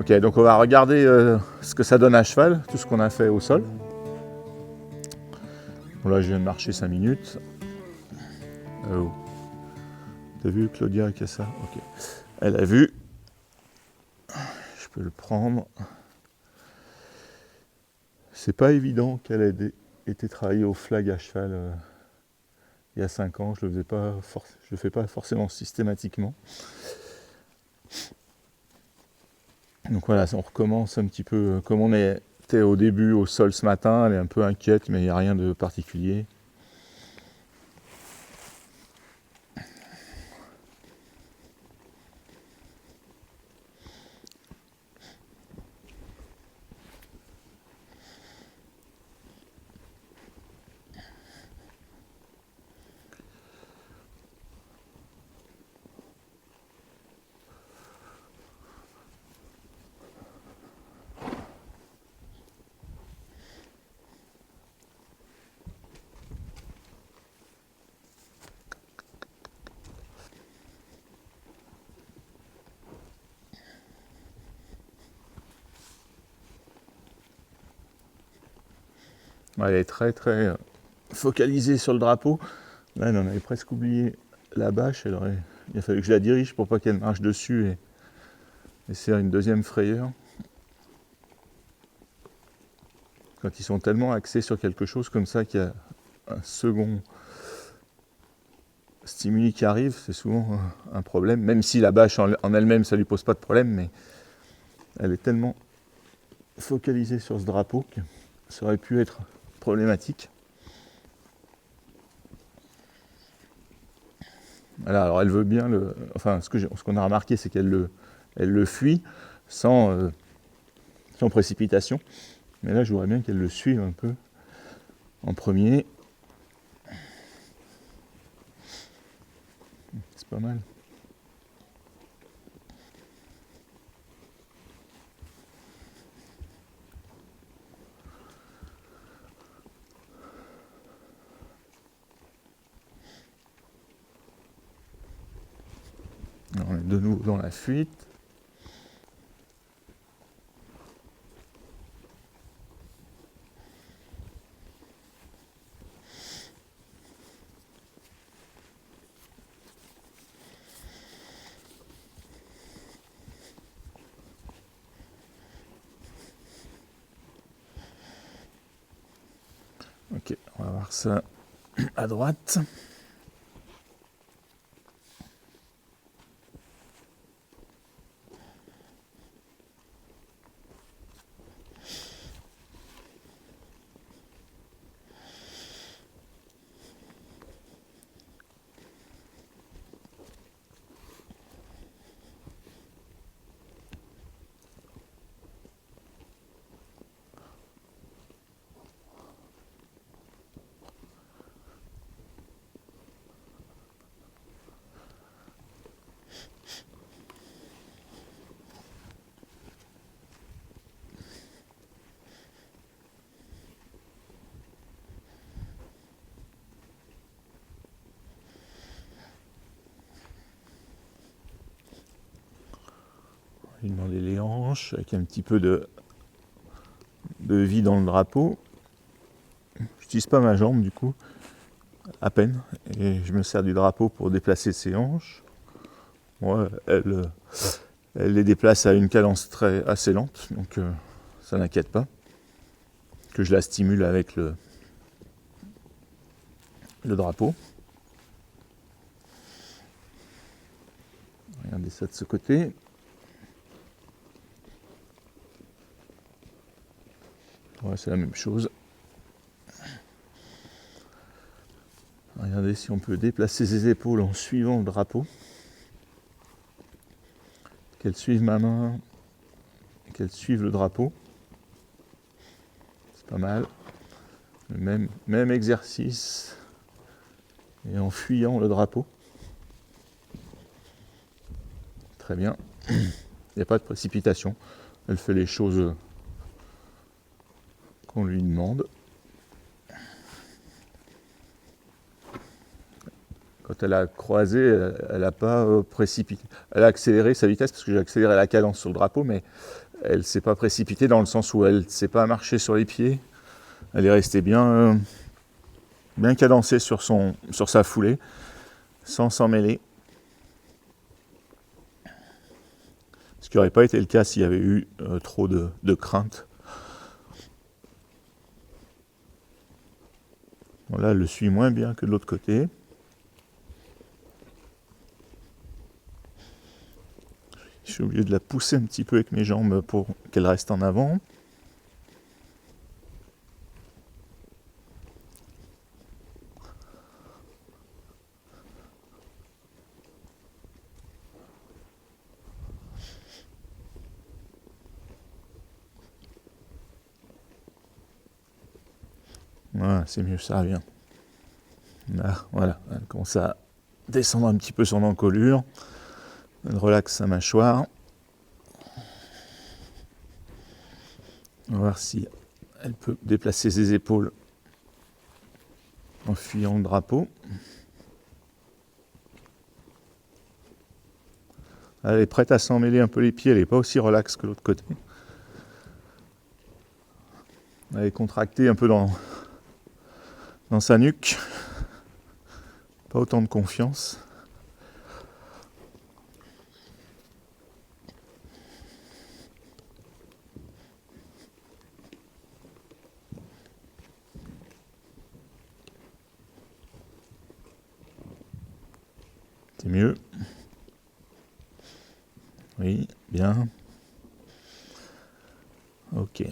Ok, donc on va regarder ce que ça donne à cheval, tout ce qu'on a fait au sol. Bon, là, je viens de marcher 5 minutes. Oh. T'as vu Claudia qui a ça? Ok. Elle a vu. Je peux le prendre. C'est pas évident qu'elle ait été travaillée au flag à cheval il y a 5 ans. Je le fais pas forcément systématiquement. Donc voilà, on recommence un petit peu comme on était au début au sol ce matin. Elle est un peu inquiète, mais il n'y a rien de particulier. Elle est très très focalisée sur le drapeau. Là, elle en avait presque oublié la bâche. Il a fallu que je la dirige pour pas qu'elle marche dessus et c'est une deuxième frayeur. Quand ils sont tellement axés sur quelque chose comme ça qu'il y a un second stimuli qui arrive, c'est souvent un problème. Même si la bâche en elle-même, ça lui pose pas de problème, mais elle est tellement focalisée sur ce drapeau que ça aurait pu être problématique. Voilà, alors elle veut bien ce qu'on a remarqué, c'est qu'elle le fuit sans précipitation. Mais là, je voudrais bien qu'elle le suive un peu en premier. C'est pas mal. Alors, on est de nouveau dans la fuite. Ok, on va voir ça à droite. Lui demander les hanches avec un petit peu de vie dans le drapeau. J'utilise pas ma jambe du coup, à peine, et je me sers du drapeau pour déplacer ses hanches. Moi, elle les déplace à une cadence assez lente, donc ça n'inquiète pas. Que je la stimule avec le drapeau. Regardez ça de ce côté. Ouais, c'est la même chose. Regardez si on peut déplacer ses épaules en suivant le drapeau. Qu'elle suive ma main, qu'elle suive le drapeau. C'est pas mal. Le même exercice et en fuyant le drapeau. Très bien. Il n'y a pas de précipitation. Elle fait les choses qu'on lui demande. Quand elle a croisé, elle n'a pas précipité. Elle a accéléré sa vitesse parce que j'ai accéléré la cadence sur le drapeau, mais elle s'est pas précipitée dans le sens où elle s'est pas marchée sur les pieds. Elle est restée bien cadencée sur sa foulée, sans s'en mêler. Ce qui n'aurait pas été le cas s'il y avait eu trop de crainte. Bon, là, elle le suit moins bien que de l'autre côté. Je suis obligé de la pousser un petit peu avec mes jambes pour qu'elle reste en avant. Voilà, c'est mieux, ça revient. Là, voilà, elle commence à descendre un petit peu son encolure. Elle relaxe sa mâchoire. On va voir si elle peut déplacer ses épaules en fuyant le drapeau. Elle est prête à s'en mêler un peu les pieds, elle n'est pas aussi relaxe que l'autre côté. Elle est contractée un peu dans sa nuque. Pas autant de confiance. C'est mieux. Oui, bien. Ok.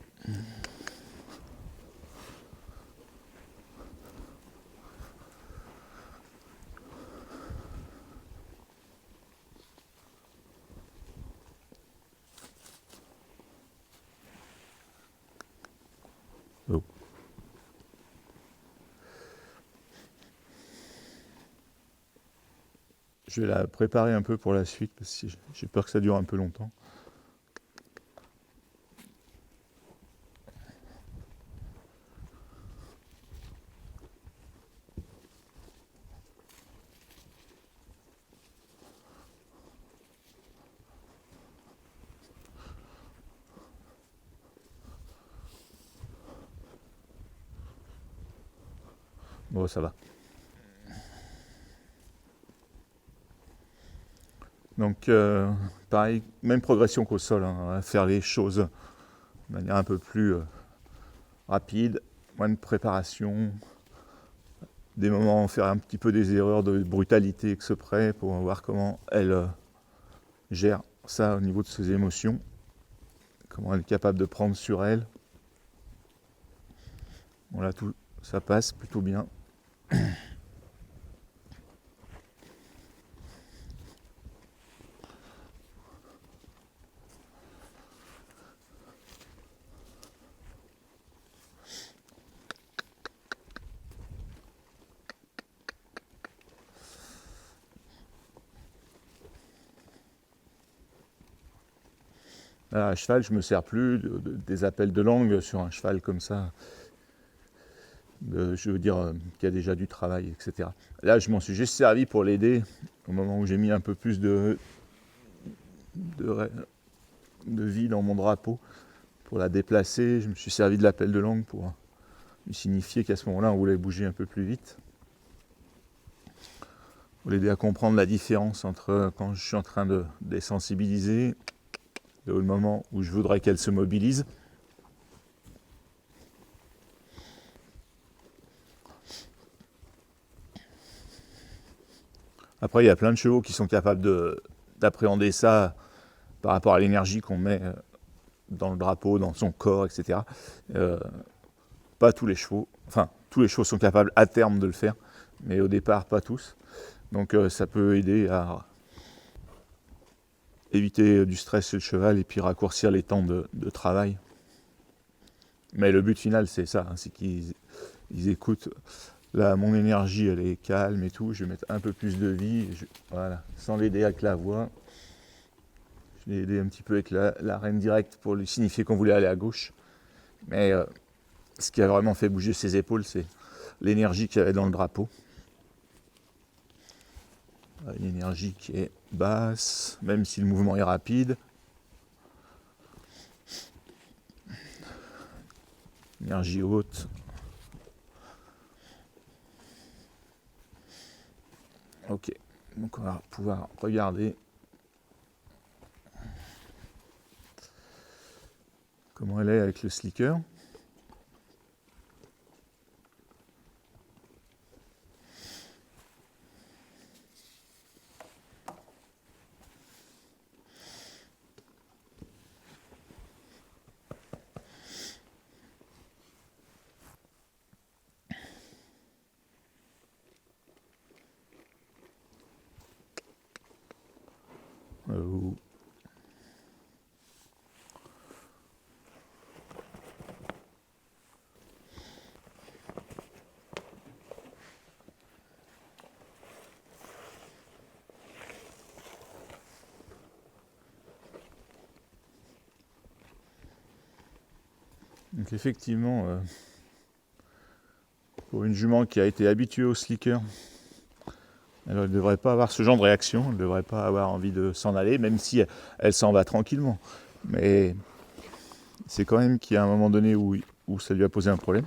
Oh. Je vais la préparer un peu pour la suite parce que j'ai peur que ça dure un peu longtemps. Bon, ça va. Donc, pareil, même progression qu'au sol, hein, on va faire les choses de manière un peu plus rapide, moins de préparation, des moments faire un petit peu des erreurs de brutalité exprès pour voir comment elle gère ça au niveau de ses émotions, comment elle est capable de prendre sur elle. Bon, là, tout ça passe plutôt bien. Là, à cheval, je me sers plus des appels de langue sur un cheval comme ça. Je veux dire, qui a déjà du travail, etc. Là, je m'en suis juste servi pour l'aider au moment où j'ai mis un peu plus de vie dans mon drapeau pour la déplacer. Je me suis servi de l'appel de langue pour lui signifier qu'à ce moment-là, on voulait bouger un peu plus vite. Pour l'aider à comprendre la différence entre quand je suis en train de désensibiliser et le moment où je voudrais qu'elle se mobilise. Après, il y a plein de chevaux qui sont capables d'appréhender ça par rapport à l'énergie qu'on met dans le drapeau, dans son corps, etc. Pas tous les chevaux, enfin, tous les chevaux sont capables à terme de le faire, mais au départ, pas tous. Donc ça peut aider à éviter du stress chez le cheval et puis raccourcir les temps de travail. Mais le but final, c'est ça, hein, c'est qu'ils écoutent. Là, mon énergie, elle est calme et tout. Je vais mettre un peu plus de vie. Voilà, sans l'aider avec la voix. Je l'ai aidé un petit peu avec la reine directe pour lui signifier qu'on voulait aller à gauche. Mais ce qui a vraiment fait bouger ses épaules, c'est l'énergie qu'il y avait dans le drapeau. Une énergie qui est basse, même si le mouvement est rapide. énergie haute. Ok, donc on va pouvoir regarder comment elle est avec le slicker. Donc effectivement, pour une jument qui a été habituée au slicker, elle ne devrait pas avoir ce genre de réaction, elle ne devrait pas avoir envie de s'en aller, même si elle s'en va tranquillement. Mais c'est quand même qu'il y a un moment donné où ça lui a posé un problème.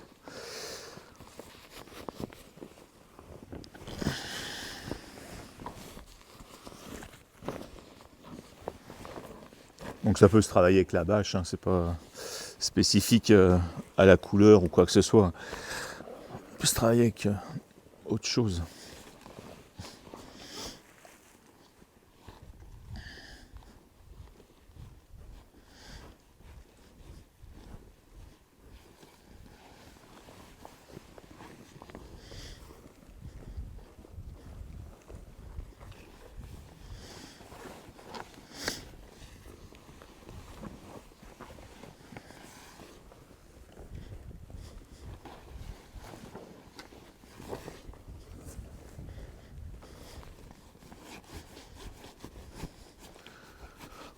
Donc ça peut se travailler avec la bâche, hein, c'est pas spécifique à la couleur ou quoi que ce soit. On peut se travailler avec autre chose.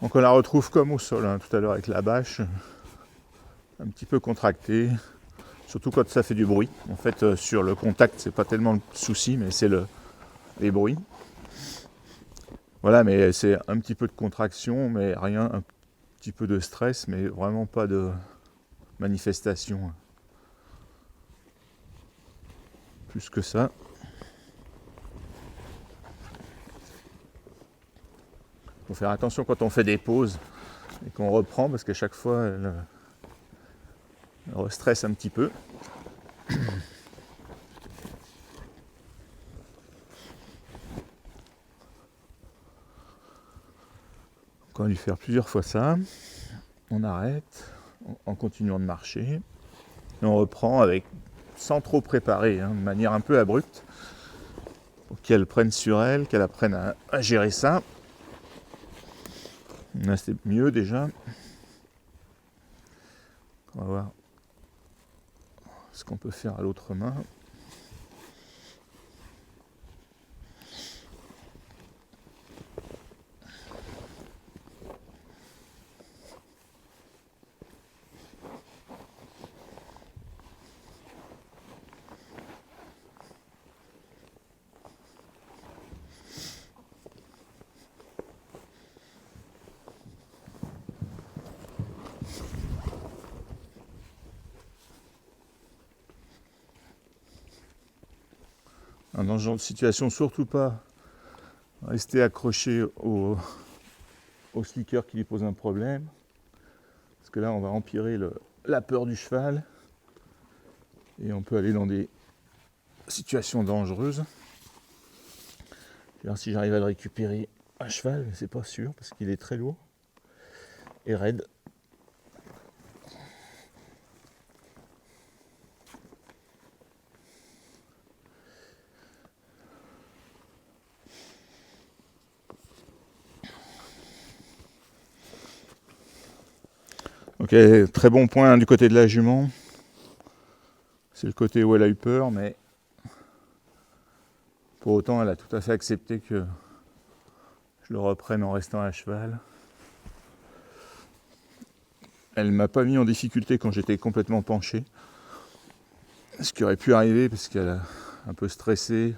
Donc on la retrouve comme au sol, hein, tout à l'heure avec la bâche, un petit peu contractée, surtout quand ça fait du bruit. En fait, sur le contact, c'est pas tellement le souci, mais c'est les bruits. Voilà, mais c'est un petit peu de contraction, mais rien, un petit peu de stress, mais vraiment pas de manifestation. Plus que ça. Il faut faire attention quand on fait des pauses et qu'on reprend, parce qu'à chaque fois, elle restresse un petit peu. On va lui faire plusieurs fois ça. On arrête en continuant de marcher. Et on reprend sans trop préparer, hein, de manière un peu abrupte, pour qu'elle prenne sur elle, qu'elle apprenne à gérer ça. Là, c'est mieux déjà. On va voir ce qu'on peut faire à l'autre main. Dans ce genre de situation, surtout pas rester accroché au slicker qui lui pose un problème. Parce que là, on va empirer la peur du cheval. Et on peut aller dans des situations dangereuses. Alors, si j'arrive à le récupérer à cheval, mais c'est pas sûr parce qu'il est très lourd et raide. Ok, très bon point du côté de la jument. C'est le côté où elle a eu peur, mais pour autant, elle a tout à fait accepté que je le reprenne en restant à cheval. Elle ne m'a pas mis en difficulté quand j'étais complètement penché. Ce qui aurait pu arriver parce qu'elle a un peu stressé.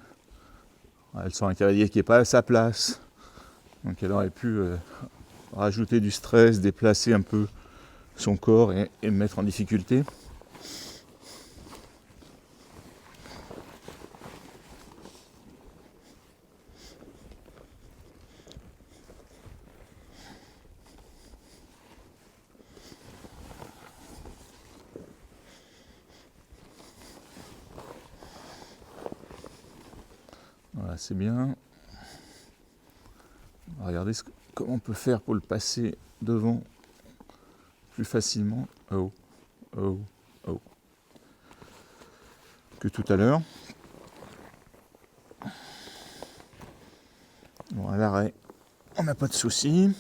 Elle sent un cavalier qui n'est pas à sa place. Donc elle aurait pu rajouter du stress, déplacer un peu son corps et me mettre en difficulté. Voilà, c'est bien. Regardez comment on peut faire pour le passer devant plus facilement. Oh, oh, oh. Que tout à l'heure. Bon, à l'arrêt, on n'a pas de souci.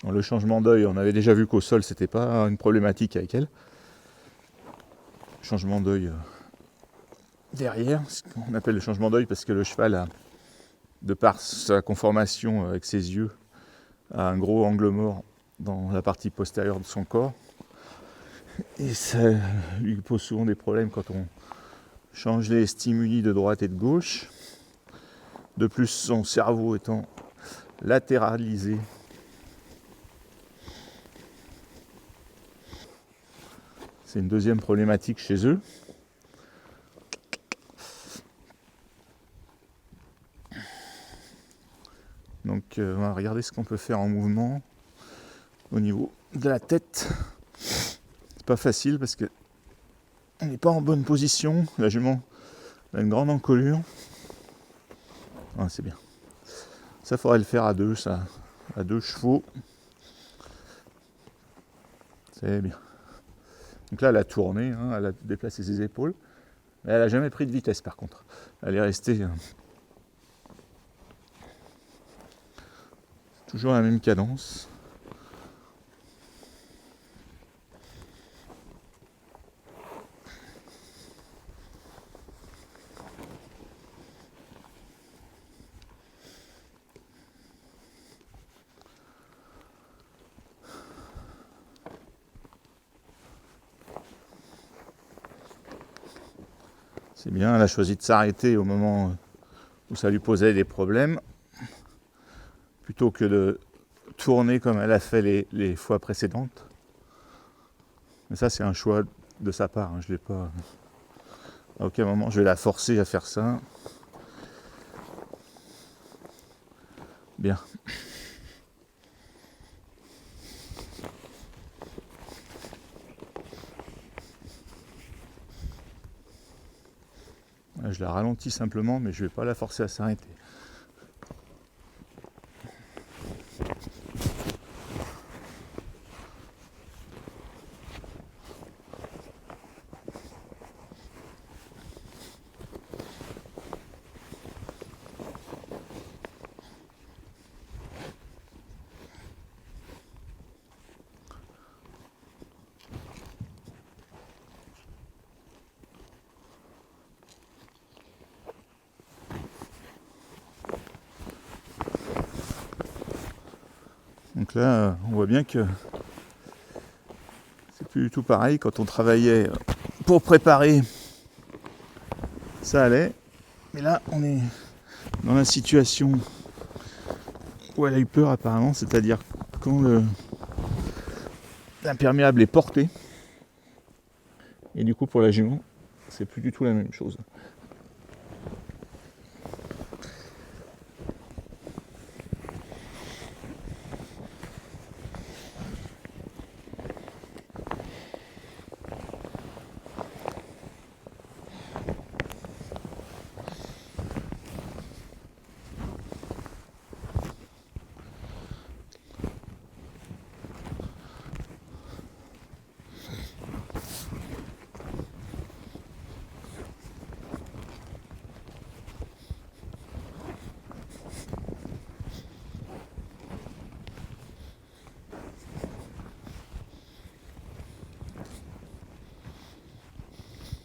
Bon, le changement d'œil, on avait déjà vu qu'au sol, c'était pas une problématique avec elle. Changement d'œil derrière, ce qu'on appelle le changement d'œil parce que le cheval a, de par sa conformation avec ses yeux, a un gros angle mort dans la partie postérieure de son corps. Et ça lui pose souvent des problèmes quand on change les stimuli de droite et de gauche. De plus, son cerveau étant latéralisé, c'est une deuxième problématique chez eux. Donc on va regarder ce qu'on peut faire en mouvement au niveau de la tête. C'est pas facile parce que on n'est pas en bonne position. La jument a une grande encolure. Ah, c'est bien. Ça faudrait le faire à deux, ça, à 2 chevaux. C'est bien. Donc là, elle a tourné, hein, elle a déplacé ses épaules, mais elle n'a jamais pris de vitesse par contre. Elle est restée toujours à la même cadence. C'est bien, elle a choisi de s'arrêter au moment où ça lui posait des problèmes, plutôt que de tourner comme elle a fait les fois précédentes. Mais ça, c'est un choix de sa part, hein. Je l'ai pas. À aucun moment, je vais la forcer à faire ça. Bien. Je la ralentis simplement, mais je ne vais pas la forcer à s'arrêter. Donc là, on voit bien que c'est plus du tout pareil. Quand on travaillait pour préparer, ça allait. Mais là, on est dans la situation où elle a eu peur apparemment, c'est-à-dire quand l'imperméable est porté. Et du coup, pour la jument, c'est plus du tout la même chose.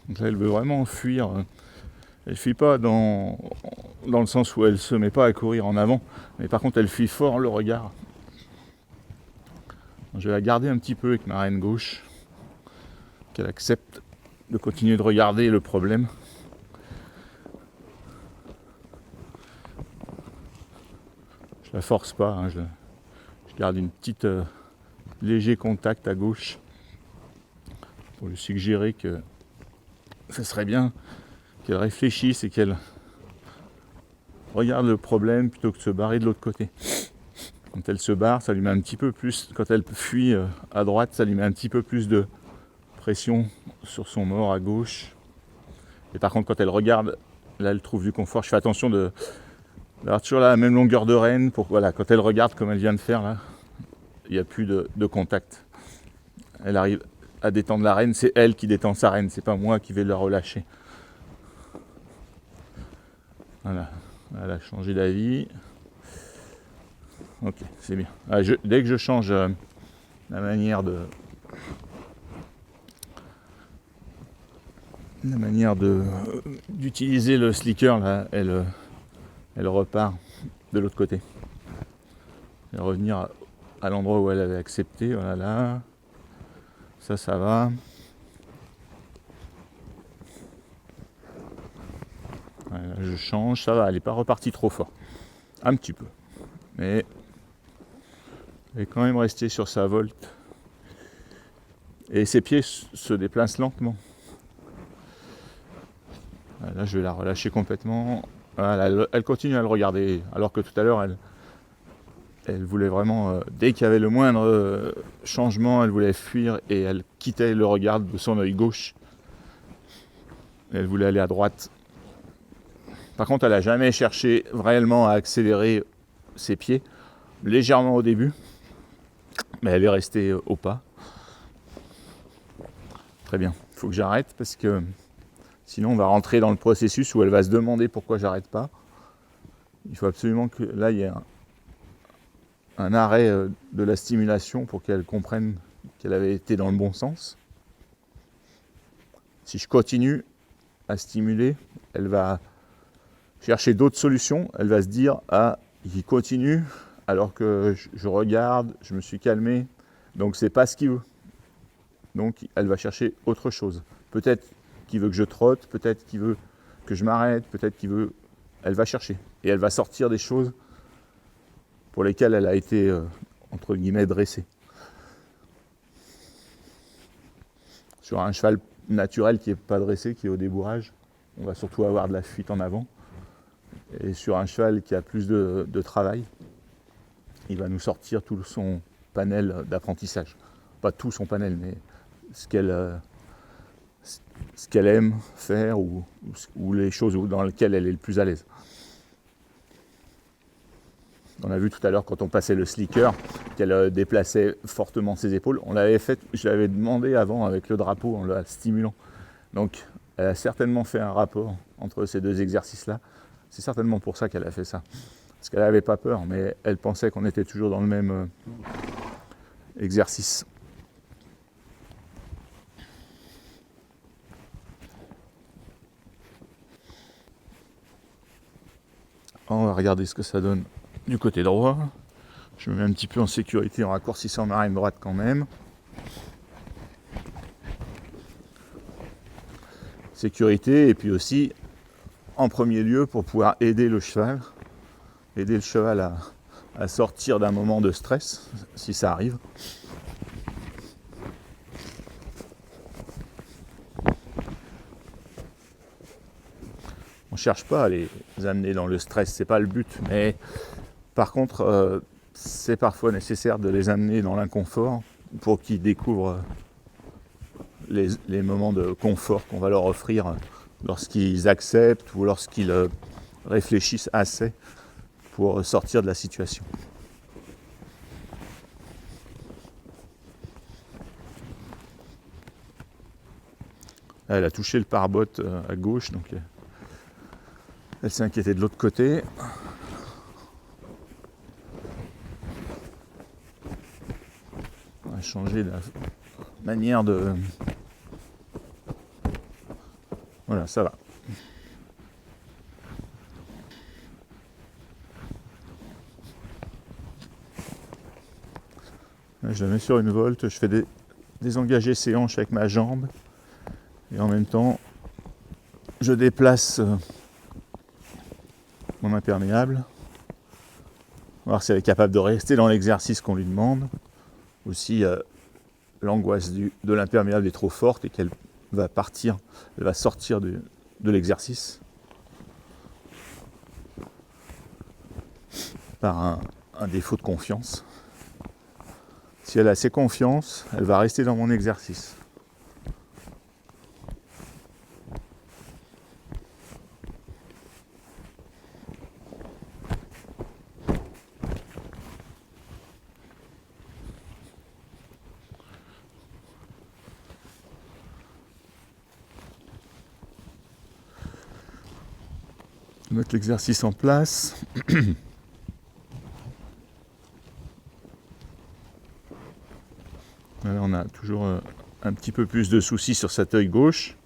Donc là, elle veut vraiment fuir. Elle ne fuit pas dans le sens où elle ne se met pas à courir en avant, mais par contre, elle fuit fort le regard. Je vais la garder un petit peu avec ma reine gauche, qu'elle accepte de continuer de regarder le problème. Je la force pas, hein, je garde une petite léger contact à gauche pour lui suggérer que ce serait bien qu'elle réfléchisse et qu'elle regarde le problème plutôt que de se barrer de l'autre côté. Quand elle se barre, ça lui met un petit peu plus, quand elle fuit à droite, ça lui met un petit peu plus de pression sur son mort à gauche. Et par contre, quand elle regarde, là, elle trouve du confort. Je fais attention d'avoir toujours la même longueur de rêne pour voilà, quand elle regarde comme elle vient de faire là, il n'y a plus de contact. Elle arrive à détendre la rêne, c'est elle qui détend sa rêne, c'est pas moi qui vais la relâcher. Voilà, elle a changé d'avis. Ok, c'est bien. Dès que je change la manière d'utiliser le slicker, là, elle repart de l'autre côté. Elle va revenir à l'endroit où elle avait accepté. Voilà, là. Ça va. Voilà, je change, ça va. Elle n'est pas repartie trop fort. Un petit peu. Mais elle est quand même restée sur sa volte. Et ses pieds se déplacent lentement. Là, je vais la relâcher complètement. Voilà, elle continue à le regarder. Alors que tout à l'heure, elle voulait vraiment, dès qu'il y avait le moindre changement, elle voulait fuir et elle quittait le regard de son œil gauche. Elle voulait aller à droite. Par contre, elle n'a jamais cherché réellement à accélérer ses pieds, légèrement au début, mais elle est restée au pas. Très bien, il faut que j'arrête parce que sinon on va rentrer dans le processus où elle va se demander pourquoi j'arrête pas. Il faut absolument que là il y ait un arrêt de la stimulation pour qu'elle comprenne qu'elle avait été dans le bon sens. Si je continue à stimuler, elle va chercher d'autres solutions, elle va se dire « Ah, il continue alors que je regarde, je me suis calmé, donc c'est pas ce qu'il veut. » Donc elle va chercher autre chose. Peut-être qu'il veut que je trotte, peut-être qu'il veut que je m'arrête, peut-être qu'il veut... Elle va chercher et elle va sortir des choses pour lesquelles elle a été, entre guillemets, dressée. Sur un cheval naturel qui n'est pas dressé, qui est au débourrage, on va surtout avoir de la fuite en avant. Et sur un cheval qui a plus de travail, il va nous sortir tout son panel d'apprentissage. Pas tout son panel, mais ce qu'elle aime faire ou les choses dans lesquelles elle est le plus à l'aise. On a vu tout à l'heure quand on passait le slicker qu'elle déplaçait fortement ses épaules. On l'avait fait, je l'avais demandé avant avec le drapeau en la stimulant. Donc elle a certainement fait un rapport entre ces deux exercices-là. C'est certainement pour ça qu'elle a fait ça. Parce qu'elle n'avait pas peur, mais elle pensait qu'on était toujours dans le même exercice. On va regarder ce que ça donne du côté droit. Je me mets un petit peu en sécurité en raccourcissant ma rame droite quand même. Sécurité et puis aussi en premier lieu pour pouvoir aider le cheval à sortir d'un moment de stress si ça arrive. On ne cherche pas à les amener dans le stress, c'est pas le but, mais par contre c'est parfois nécessaire de les amener dans l'inconfort pour qu'ils découvrent les moments de confort qu'on va leur offrir lorsqu'ils acceptent ou lorsqu'ils réfléchissent assez pour sortir de la situation. Elle a touché le pare-botte à gauche, donc elle s'est inquiétée de l'autre côté. On va changer la manière de... Voilà, ça va. Là, je la mets sur une volte, je fais désengager ses hanches avec ma jambe. Et en même temps, je déplace mon imperméable. On va voir si elle est capable de rester dans l'exercice qu'on lui demande. Ou si l'angoisse de l'imperméable est trop forte et qu'elle va partir, elle va sortir de l'exercice par un défaut de confiance. Si elle a assez confiance, elle va rester dans mon exercice. Mettre l'exercice en place. Là, on a toujours un petit peu plus de soucis sur cet œil gauche.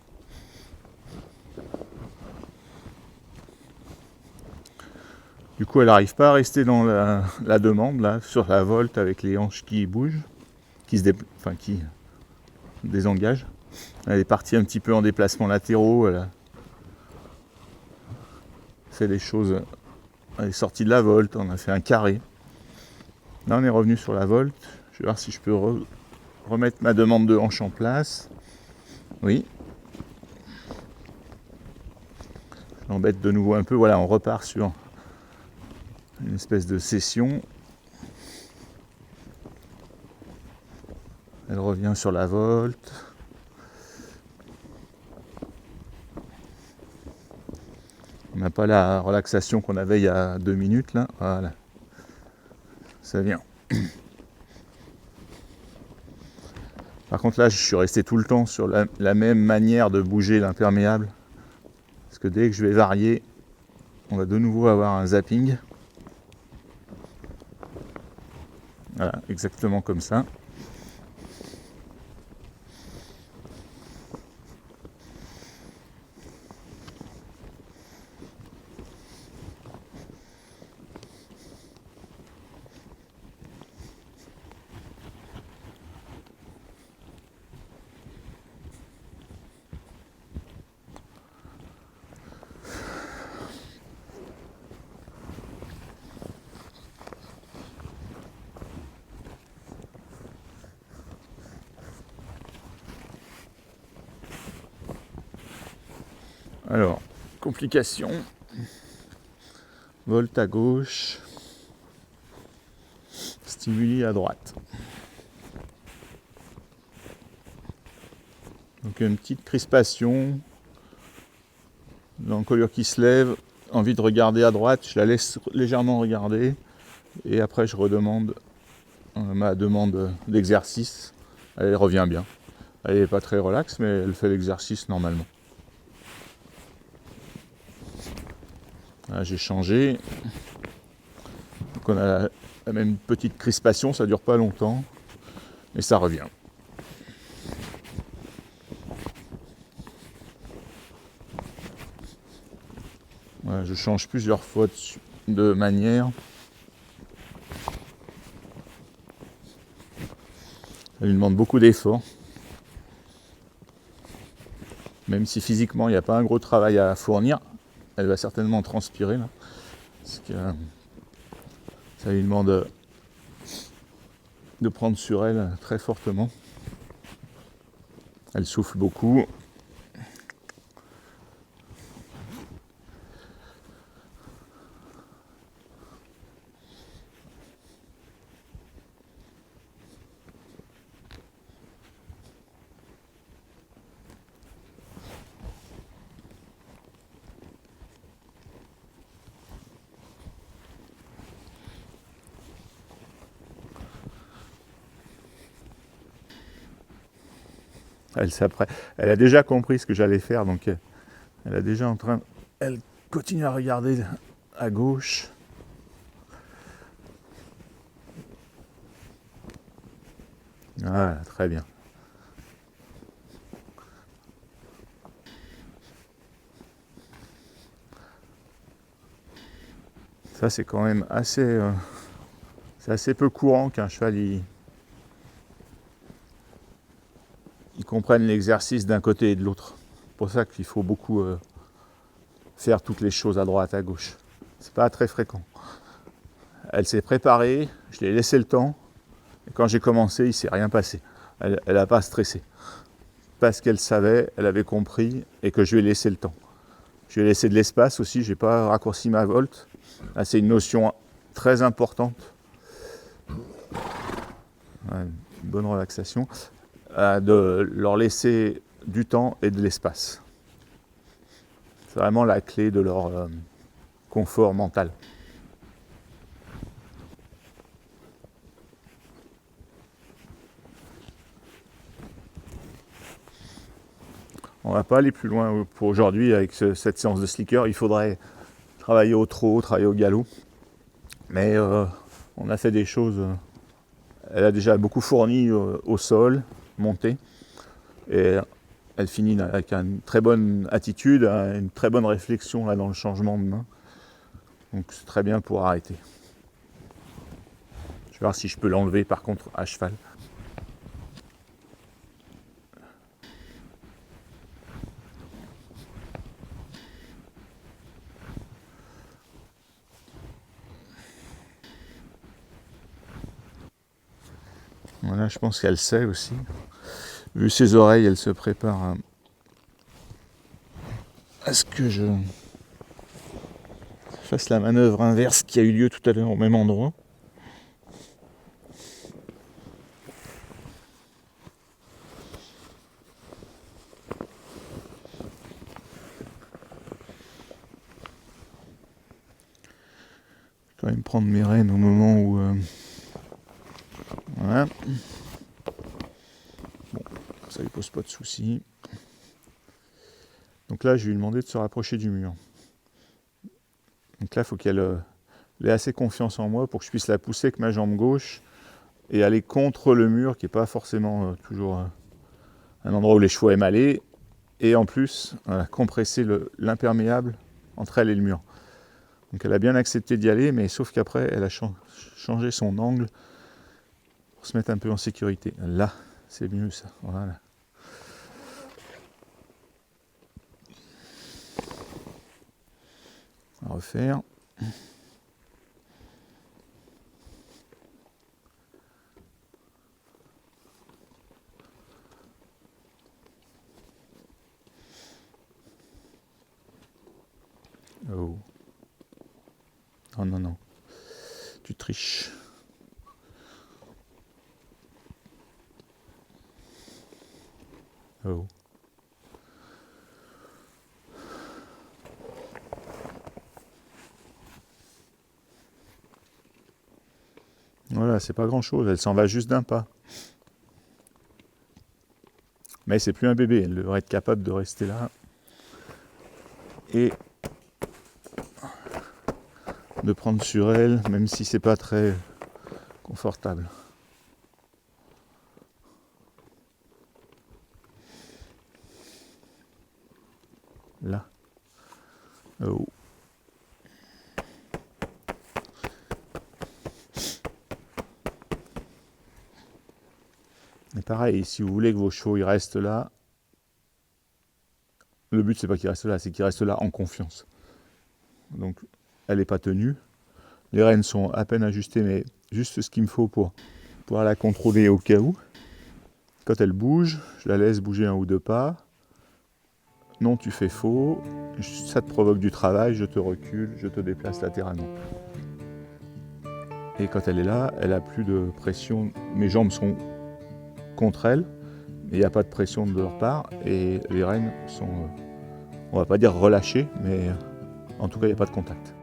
Du coup, elle n'arrive pas à rester dans la demande, là, sur la volte avec les hanches qui bougent, qui désengagent. Elle est partie un petit peu en déplacement latéraux. Elle a fait des choses. Elle est sortie de la volte, on a fait un carré. Là, on est revenu sur la volte. Je vais voir si je peux remettre ma demande de hanche en place. Oui. J'embête de nouveau un peu. Voilà, on repart sur une espèce de session. Elle revient sur la volte. On n'a pas la relaxation qu'on avait il y a 2 minutes là. Voilà. Ça vient. Par contre là, je suis resté tout le temps sur la même manière de bouger l'imperméable. Parce que dès que je vais varier, on va de nouveau avoir un zapping. Voilà, exactement comme ça. Alors, complication. Volte à gauche. Stimuli à droite. Donc une petite crispation. L'encolure qui se lève. Envie de regarder à droite. Je la laisse légèrement regarder. Et après je redemande ma demande d'exercice. Elle revient bien. Elle n'est pas très relaxe, mais elle fait l'exercice normalement. Là, j'ai changé. Donc on a la même petite crispation, ça dure pas longtemps, et ça revient. Voilà, je change plusieurs fois de manière. Ça lui demande beaucoup d'efforts. Même si physiquement il n'y a pas un gros travail à fournir, elle va certainement transpirer là. Parce que ça lui demande de prendre sur elle très fortement. Elle souffle beaucoup. Elle a déjà compris ce que j'allais faire, donc elle est déjà en train. Elle continue à regarder à gauche. Voilà, très bien. Ça, c'est quand même assez. C'est assez peu courant qu'un cheval il comprenne l'exercice d'un côté et de l'autre. C'est pour ça qu'il faut beaucoup faire toutes les choses à droite, à gauche. C'est pas très fréquent. Elle s'est préparée, je lui ai laissé le temps. Et quand j'ai commencé, il ne s'est rien passé. Elle n'a pas stressé. Parce qu'elle savait, elle avait compris et que je lui ai laissé le temps. Je lui ai laissé de l'espace aussi, je n'ai pas raccourci ma volte. Là, c'est une notion très importante. une bonne relaxation, de leur laisser du temps et de l'espace. C'est vraiment la clé de leur confort mental. On va pas aller plus loin pour aujourd'hui avec cette séance de slicker. Il faudrait travailler au trot, travailler au galop. Mais on a fait des choses. Elle a déjà beaucoup fourni au sol, monté. Et elle finit avec une très bonne attitude, une très bonne réflexion là, dans le changement de main. Donc c'est très bien pour arrêter. Je vais voir si je peux l'enlever par contre à cheval. Voilà, je pense qu'elle sait aussi. Vu ses oreilles, elle se prépare à ce que je fasse la manœuvre inverse qui a eu lieu tout à l'heure au même endroit. Je vais quand même prendre mes rênes au moment où... voilà. Bon, ça lui pose pas de soucis. Donc là, je vais lui demander de se rapprocher du mur. Donc là, il faut qu'elle ait assez confiance en moi pour que je puisse la pousser avec ma jambe gauche et aller contre le mur, qui n'est pas forcément toujours un endroit où les chevaux aiment aller. Et en plus, compresser l'imperméable entre elle et le mur. Donc elle a bien accepté d'y aller, mais sauf qu'après, elle a changé son angle pour se mettre un peu en sécurité. Là, c'est mieux ça. Voilà. On va refaire. Oh. Oh non, non. Tu triches. Oh. Voilà, c'est pas grand chose, elle s'en va juste d'un pas. Mais c'est plus un bébé, elle devrait être capable de rester là. Et de prendre sur elle, même si c'est pas très confortable. Là. Oh. Et pareil, si vous voulez que vos chevaux ils restent là, le but c'est pas qu'ils restent là, c'est qu'ils restent là en confiance. Donc elle n'est pas tenue, les rênes sont à peine ajustées, mais juste ce qu'il me faut pour pouvoir la contrôler au cas où. Quand elle bouge, je la laisse bouger 1 ou 2 pas. Non, tu fais faux, ça te provoque du travail, je te recule, je te déplace latéralement. Et quand elle est là, elle n'a plus de pression, mes jambes sont contre elle, mais il n'y a pas de pression de leur part, et les rênes sont, on va pas dire relâchées, mais en tout cas il n'y a pas de contact.